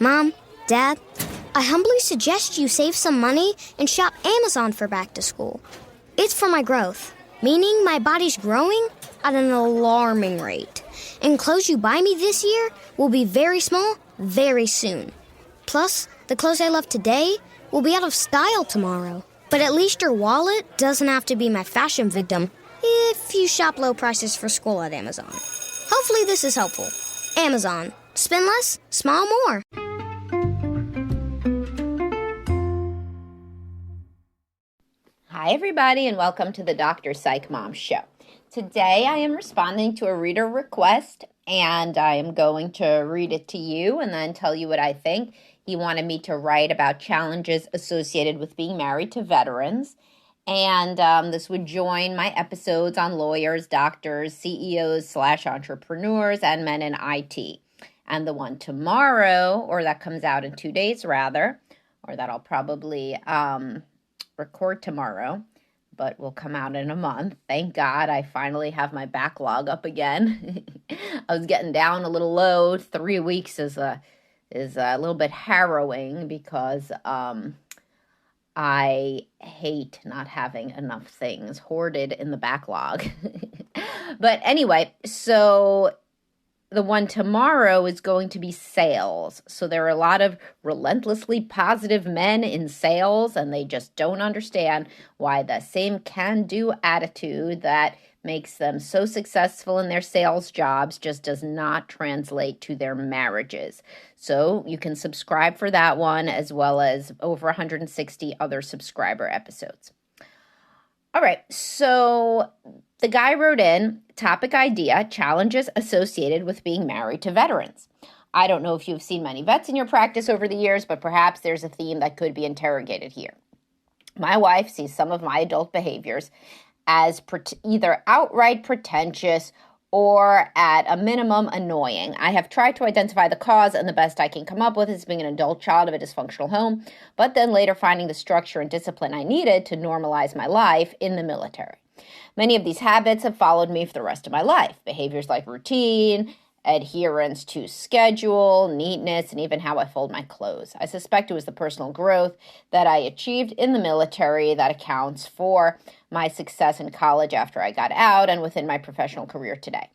Mom, Dad, I humbly suggest you save some money and shop Amazon for back to school. It's for my growth, meaning my body's growing at an alarming rate. And clothes you buy me this year will be very small very soon. Plus, the clothes I love today will be out of style tomorrow. But at least your wallet doesn't have to be my fashion victim if you shop low prices for school at Amazon. Hopefully this is helpful. Amazon. Spend less, smile more. Hi, everybody, and welcome to the Dr. Psych Mom Show. Today, I am responding to a reader request, and I am going to read it to you and then tell you what I think. He wanted me to write about challenges associated with being married to veterans, and this would join my episodes on lawyers, doctors, CEOs/entrepreneurs, and men in IT. And the one tomorrow, or that comes out in 2 days rather, or that I'll probably record tomorrow, but will come out in a month. Thank God I finally have my backlog up again. I was getting down a little low. 3 weeks is a little bit harrowing because I hate not having enough things hoarded in the backlog. But anyway, so the one tomorrow is going to be sales. So there are a lot of relentlessly positive men in sales, and they just don't understand why the same can-do attitude that makes them so successful in their sales jobs just does not translate to their marriages. So you can subscribe for that one, as well as over 160 other subscriber episodes. All right, so the guy wrote in, topic idea, challenges associated with being married to veterans. I don't know if you've seen many vets in your practice over the years, but perhaps there's a theme that could be interrogated here. My wife sees some of my adult behaviors as either outright pretentious or at a minimum annoying. I have tried to identify the cause, and the best I can come up with is being an adult child of a dysfunctional home, but then later finding the structure and discipline I needed to normalize my life in the military. Many of these habits have followed me for the rest of my life. Behaviors like routine, adherence to schedule, neatness, and even how I fold my clothes. I suspect it was the personal growth that I achieved in the military that accounts for my success in college after I got out and within my professional career today.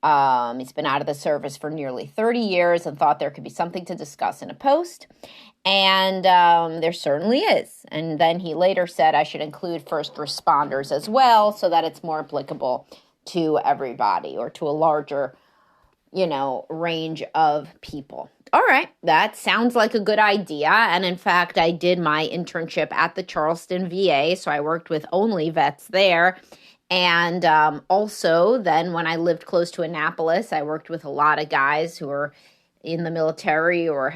He's been out of the service for nearly 30 years and thought there could be something to discuss in a post. And there certainly is. And then he later said I should include first responders as well so that it's more applicable to everybody or to a larger, range of people. All right, that sounds like a good idea. And in fact, I did my internship at the Charleston VA, so I worked with only vets there. And also then when I lived close to Annapolis, I worked with a lot of guys who were in the military or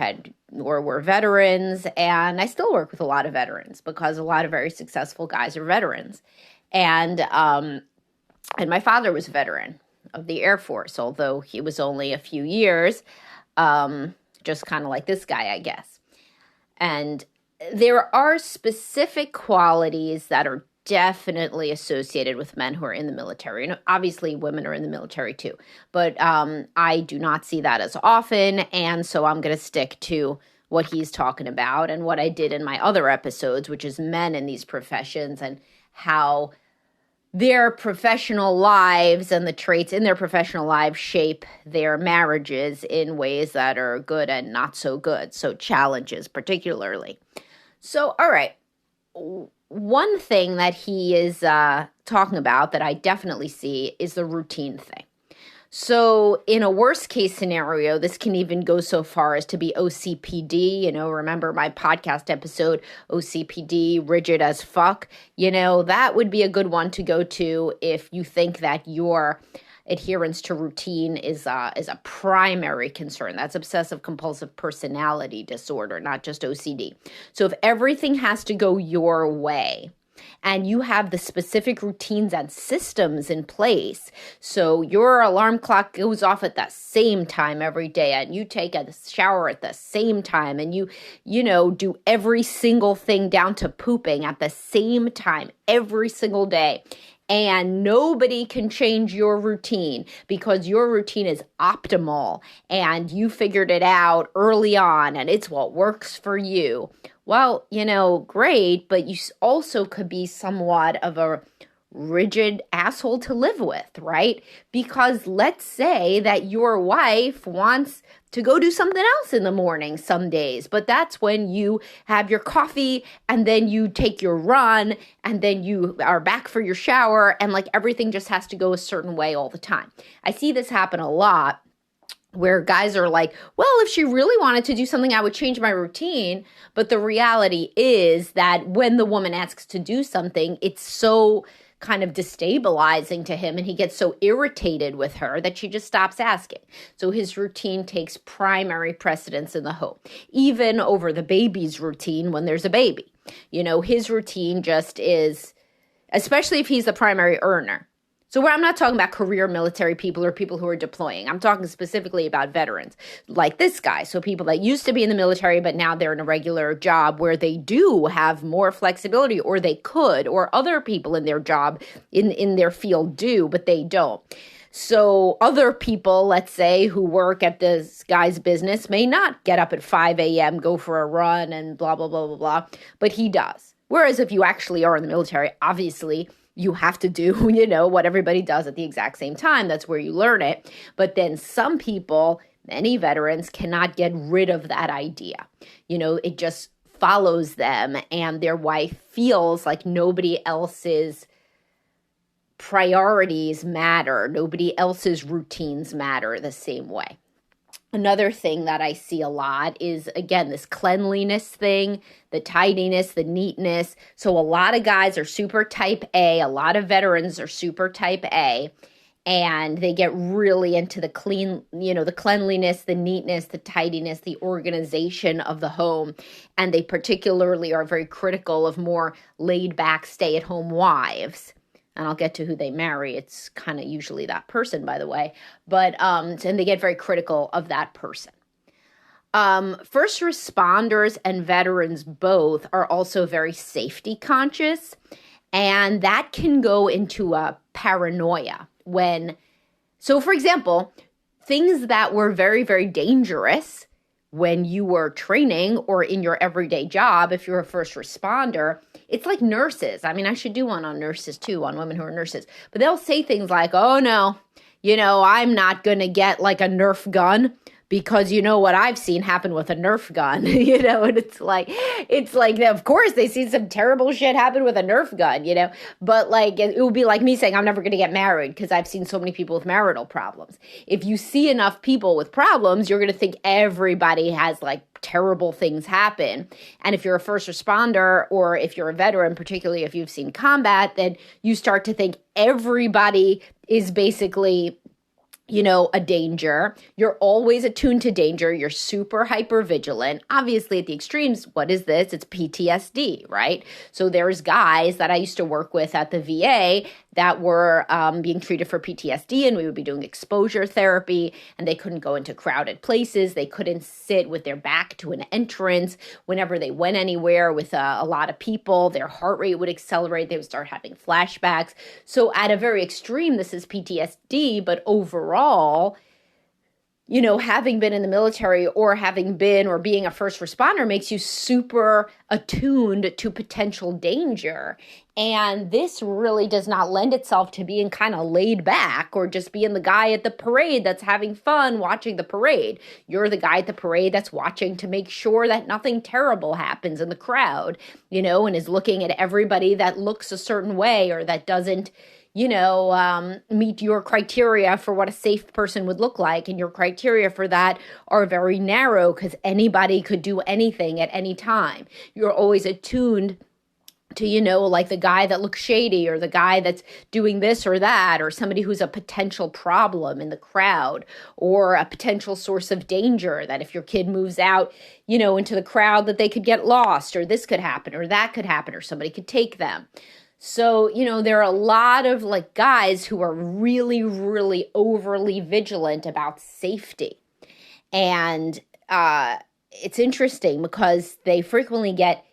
were veterans. And I still work with a lot of veterans because a lot of very successful guys are veterans. And my father was a veteran of the Air Force, although he was only a few years, just kind of like this guy, I guess. And there are specific qualities that are definitely associated with men who are in the military. And obviously, women are in the military too. But I do not see that as often, and so I'm going to stick to what he's talking about and what I did in my other episodes, which is men in these professions and how their professional lives and the traits in their professional lives shape their marriages in ways that are good and not so good. So challenges particularly. So, all right. One thing that he is talking about that I definitely see is the routine thing. So in a worst case scenario, this can even go so far as to be OCPD. Remember my podcast episode, OCPD, rigid as fuck. That would be a good one to go to if you think that your adherence to routine is a primary concern. That's obsessive compulsive personality disorder, not just OCD. So if everything has to go your way, and you have the specific routines and systems in place, so your alarm clock goes off at the same time every day, and you take a shower at the same time, and you do every single thing down to pooping at the same time every single day, And nobody can change your routine because your routine is optimal and you figured it out early on and it's what works for you. Well, great, but you also could be somewhat of a rigid asshole to live with, right? Because let's say that your wife wants to go do something else in the morning some days, but that's when you have your coffee and then you take your run and then you are back for your shower and like everything just has to go a certain way all the time. I see this happen a lot where guys are like, well, if she really wanted to do something, I would change my routine. But the reality is that when the woman asks to do something, it's so kind of destabilizing to him and he gets so irritated with her that she just stops asking. So his routine takes primary precedence in the home, even over the baby's routine when there's a baby. His routine just is, especially if he's the primary earner. So I'm not talking about career military people or people who are deploying. I'm talking specifically about veterans like this guy. So people that used to be in the military, but now they're in a regular job where they do have more flexibility, or they could, or other people in their job in their field do, but they don't. So other people, let's say, who work at this guy's business may not get up at 5 a.m., go for a run and blah, blah, blah, blah, blah, but he does. Whereas if you actually are in the military, obviously you have to do, what everybody does at the exact same time. That's where you learn it. But then some people, many veterans, cannot get rid of that idea. It just follows them and their wife feels like nobody else's priorities matter. Nobody else's routines matter the same way. Another thing that I see a lot is, again, this cleanliness thing, the tidiness, the neatness. So a lot of guys are super type A. A lot of veterans are super type A. And they get really into the the cleanliness, the neatness, the tidiness, the organization of the home. And they particularly are very critical of more laid back stay-at-home wives. And I'll get to who they marry. It's kind of usually that person, by the way. But, and they get very critical of that person. First responders and veterans both are also very safety conscious. And that can go into a paranoia so for example, things that were very, very dangerous when you were training or in your everyday job, if you're a first responder, it's like nurses. I mean, I should do one on nurses too, on women who are nurses. But they'll say things like, oh no, I'm not going to get like a Nerf gun because what I've seen happen with a Nerf gun, and it's like, of course they see some terrible shit happen with a Nerf gun, but like, it would be like me saying, I'm never going to get married because I've seen so many people with marital problems. If you see enough people with problems, you're going to think everybody has like terrible things happen. And if you're a first responder or if you're a veteran, particularly if you've seen combat, then you start to think everybody is basically a danger. You're always attuned to danger. You're super hyper vigilant. Obviously, at the extremes, what is this? It's PTSD, right? So there's guys that I used to work with at the VA that were being treated for PTSD, and we would be doing exposure therapy, and they couldn't go into crowded places. They couldn't sit with their back to an entrance. Whenever they went anywhere with a lot of people, their heart rate would accelerate. They would start having flashbacks. So at a very extreme, this is PTSD, but overall, having been in the military or having been or being a first responder makes you super attuned to potential danger. And this really does not lend itself to being kind of laid back or just being the guy at the parade that's having fun watching the parade. You're the guy at the parade that's watching to make sure that nothing terrible happens in the crowd, and is looking at everybody that looks a certain way or that doesn't meet your criteria for what a safe person would look like. And your criteria for that are very narrow because anybody could do anything at any time. You're always attuned to, like the guy that looks shady or the guy that's doing this or that, or somebody who's a potential problem in the crowd or a potential source of danger that if your kid moves out, into the crowd that they could get lost or this could happen or that could happen or somebody could take them. So, there are a lot of like guys who are really, really overly vigilant about safety. And it's interesting because they frequently get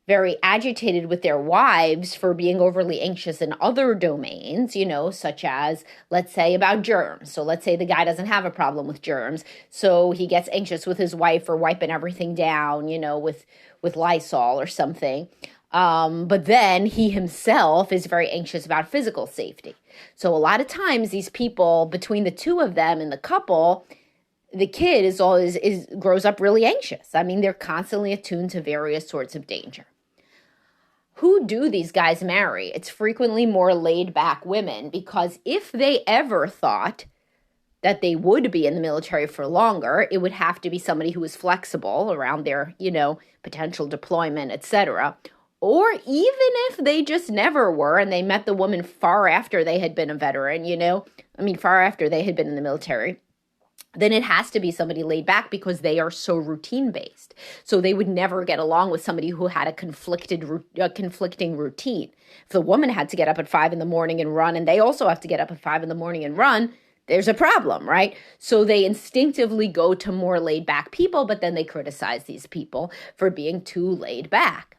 very agitated with their wives for being overly anxious in other domains, such as, let's say, about germs. So let's say the guy doesn't have a problem with germs, so he gets anxious with his wife for wiping everything down, with Lysol or something. But then he himself is very anxious about physical safety. So a lot of times these people, between the two of them in the couple, the kid grows up really anxious. I mean, they're constantly attuned to various sorts of danger. Who do these guys marry? It's frequently more laid back women, because if they ever thought that they would be in the military for longer, it would have to be somebody who was flexible around their, potential deployment, etc. Or even if they just never were and they met the woman far after they had been a veteran, far after they had been in the military, then it has to be somebody laid back, because they are so routine-based. So they would never get along with somebody who had a conflicting routine. If the woman had to get up at 5 a.m. and run, and they also have to get up at 5 a.m. and run, there's a problem, right? So they instinctively go to more laid-back people, but then they criticize these people for being too laid back,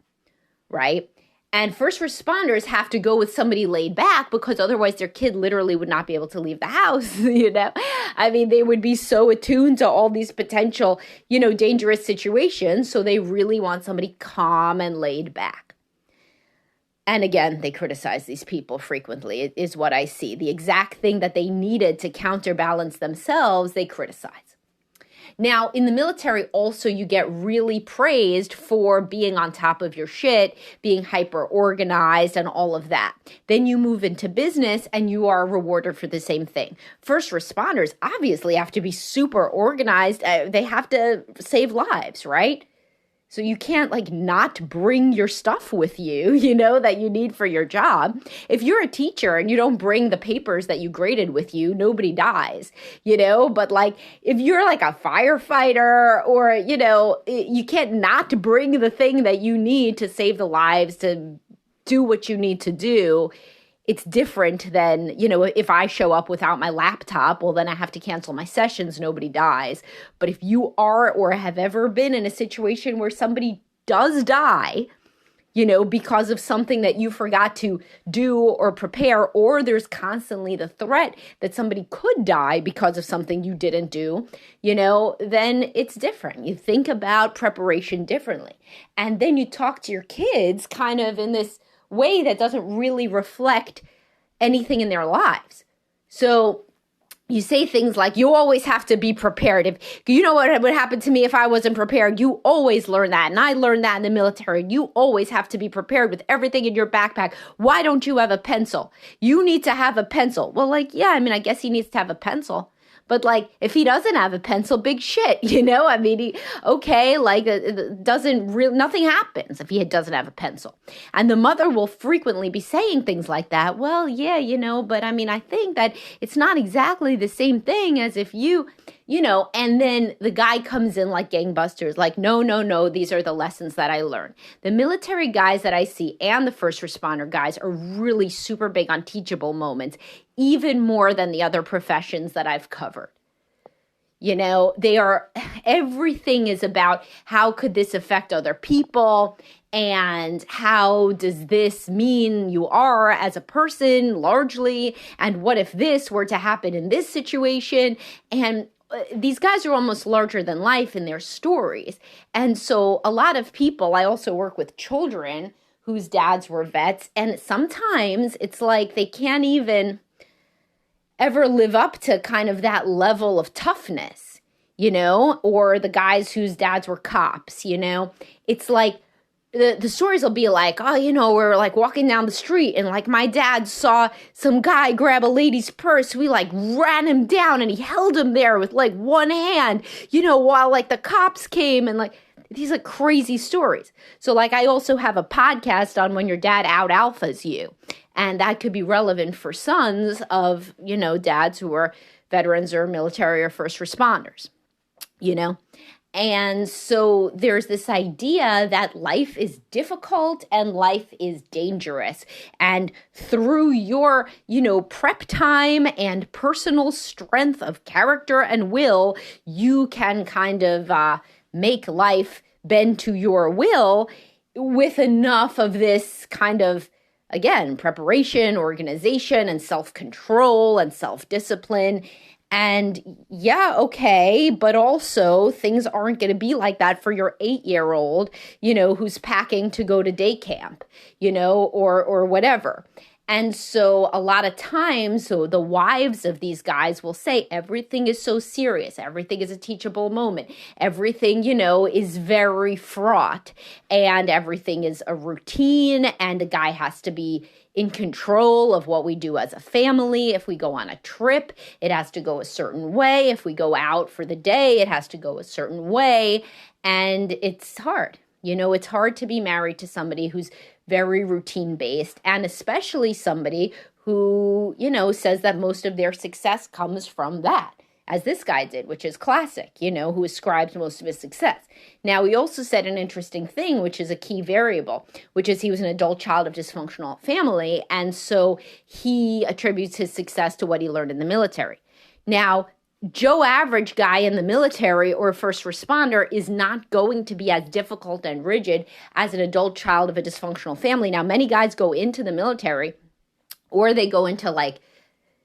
right? And first responders have to go with somebody laid back, because otherwise their kid literally would not be able to leave the house, I mean, they would be so attuned to all these potential, dangerous situations. So they really want somebody calm and laid back. And again, they criticize these people frequently. It is what I see. The exact thing that they needed to counterbalance themselves, they criticize. Now, in the military also, you get really praised for being on top of your shit, being hyper organized and all of that. Then you move into business and you are rewarded for the same thing. First responders obviously have to be super organized. They have to save lives, right? So you can't not bring your stuff with you, that you need for your job. If you're a teacher and you don't bring the papers that you graded with you, nobody dies, But if you're a firefighter, or, you can't not bring the thing that you need to save the lives, to do what you need to do. It's different than, if I show up without my laptop, well, then I have to cancel my sessions. Nobody dies. But if you are or have ever been in a situation where somebody does die, because of something that you forgot to do or prepare, or there's constantly the threat that somebody could die because of something you didn't do, then it's different. You think about preparation differently. And then you talk to your kids kind of in this way that doesn't really reflect anything in their lives. So you say things like, you always have to be prepared. If you know what would happen to me if I wasn't prepared, you always learn that. And I learned that in the military. You always have to be prepared with everything in your backpack. Why don't you have a pencil? You need to have a pencil. Well, I guess he needs to have a pencil. But if he doesn't have a pencil, big shit, nothing happens if he doesn't have a pencil. And the mother will frequently be saying things like that. Well, yeah, but I think that it's not exactly the same thing as if and then the guy comes in like gangbusters, no, these are the lessons that I learned. The military guys that I see and the first responder guys are really super big on teachable moments, even more than the other professions that I've covered. Everything is about how could this affect other people, and how does this mean you are as a person largely, and what if this were to happen in this situation? And these guys are almost larger than life in their stories. And so a lot of people, I also work with children whose dads were vets, and sometimes it's like they can't even ever live up to kind of that level of toughness, or the guys whose dads were cops, It's like the stories will be like, we're walking down the street and my dad saw some guy grab a lady's purse. We ran him down and he held him there with one hand, while the cops came, and these are crazy stories. So I also have a podcast on when your dad out alphas you. And that could be relevant for sons of, dads who are veterans or military or first responders, And so there's this idea that life is difficult and life is dangerous. And through your, prep time and personal strength of character and will, you can kind of make life bend to your will. with enough of this kind of, again, preparation, organization, and self-control and self-discipline. And yeah, okay, but also things aren't going to be like that for your 8-year-old, who's packing to go to day camp, or whatever. And so a lot of times, so the wives of these guys will say everything is so serious. Everything is a teachable moment. Everything, is very fraught, and everything is a routine, and a guy has to be in control of what we do as a family. If we go on a trip, it has to go a certain way. If we go out for the day, it has to go a certain way. And it's hard. It's hard to be married to somebody who's very routine based, and especially somebody who, says that most of their success comes from that, as this guy did, which is classic, who ascribes most of his success. Now, he also said an interesting thing, which is a key variable, which is he was an adult child of dysfunctional family, and so he attributes his success to what he learned in the military. Now, Joe Average guy in the military or first responder is not going to be as difficult and rigid as an adult child of a dysfunctional family. Now, many guys go into the military, or they go into like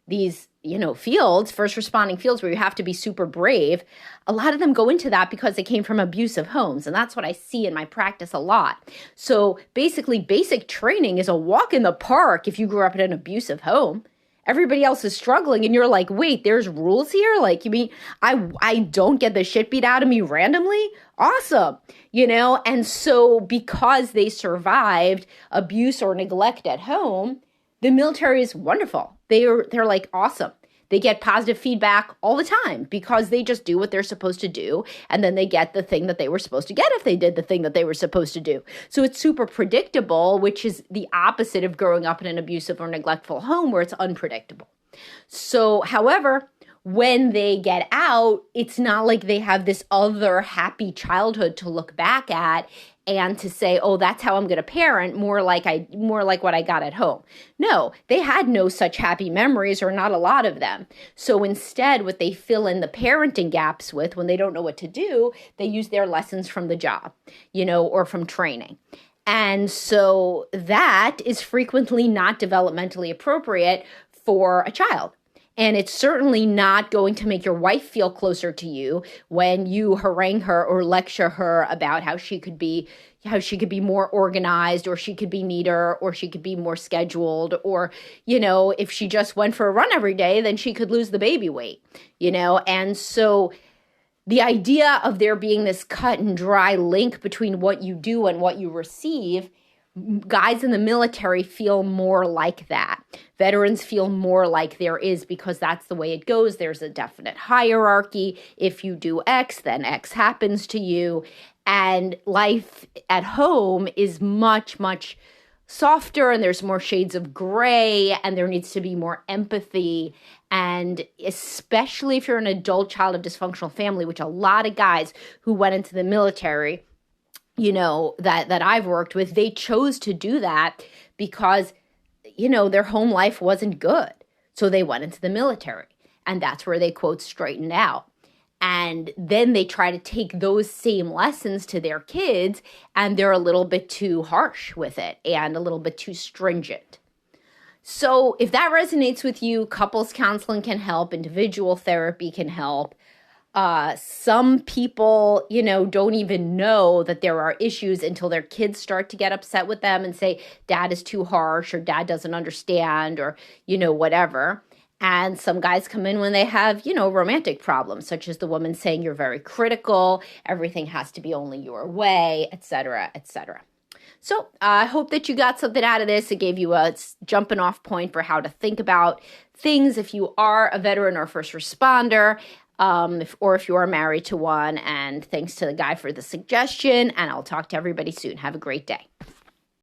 these, fields, first responding fields where you have to be super brave. A lot of them go into that because they came from abusive homes. And that's what I see in my practice a lot. So basically, basic training is a walk in the park if you grew up in an abusive home. Everybody else is struggling, and you're like, wait, there's rules here? Like, you mean I don't get the shit beat out of me randomly? Awesome. And so because they survived abuse or neglect at home, the military is wonderful. They're like awesome. They get positive feedback all the time because they just do what they're supposed to do. And then they get the thing that they were supposed to get if they did the thing that they were supposed to do. So it's super predictable, which is the opposite of growing up in an abusive or neglectful home where it's unpredictable. So, however, when they get out, it's not like they have this other happy childhood to look back at and to say, oh, that's how I'm going to parent, more like what I got at home. No, they had no such happy memories, or not a lot of them. So instead, what they fill in the parenting gaps with when they don't know what to do, they use their lessons from the job, or from training. And so that is frequently not developmentally appropriate for a child. And it's certainly not going to make your wife feel closer to you when you harangue her or lecture her about how she could be more organized, or she could be neater, or she could be more scheduled, or, if she just went for a run every day, then she could lose the baby weight, And so the idea of there being this cut and dry link between what you do and what you receive, guys in the military feel more like that. Veterans feel more like there is, because that's the way it goes. There's a definite hierarchy. If you do X, then X happens to you. And life at home is much, much softer, and there's more shades of gray, and there needs to be more empathy. And especially if you're an adult child of dysfunctional family, which a lot of guys who went into the military, that I've worked with, they chose to do that because, their home life wasn't good. So they went into the military, and that's where they, quote, straightened out. And then they try to take those same lessons to their kids, and they're a little bit too harsh with it and a little bit too stringent. So if that resonates with you, couples counseling can help, individual therapy can help. Some people, don't even know that there are issues until their kids start to get upset with them and say, dad is too harsh, or dad doesn't understand, or, whatever. And some guys come in when they have, romantic problems, such as the woman saying you're very critical, everything has to be only your way, etc., etc. So I hope that you got something out of this. It gave you a jumping off point for how to think about things if you are a veteran or first responder, or if you are married to one. And thanks to the guy for the suggestion. And I'll talk to everybody soon. Have a great day.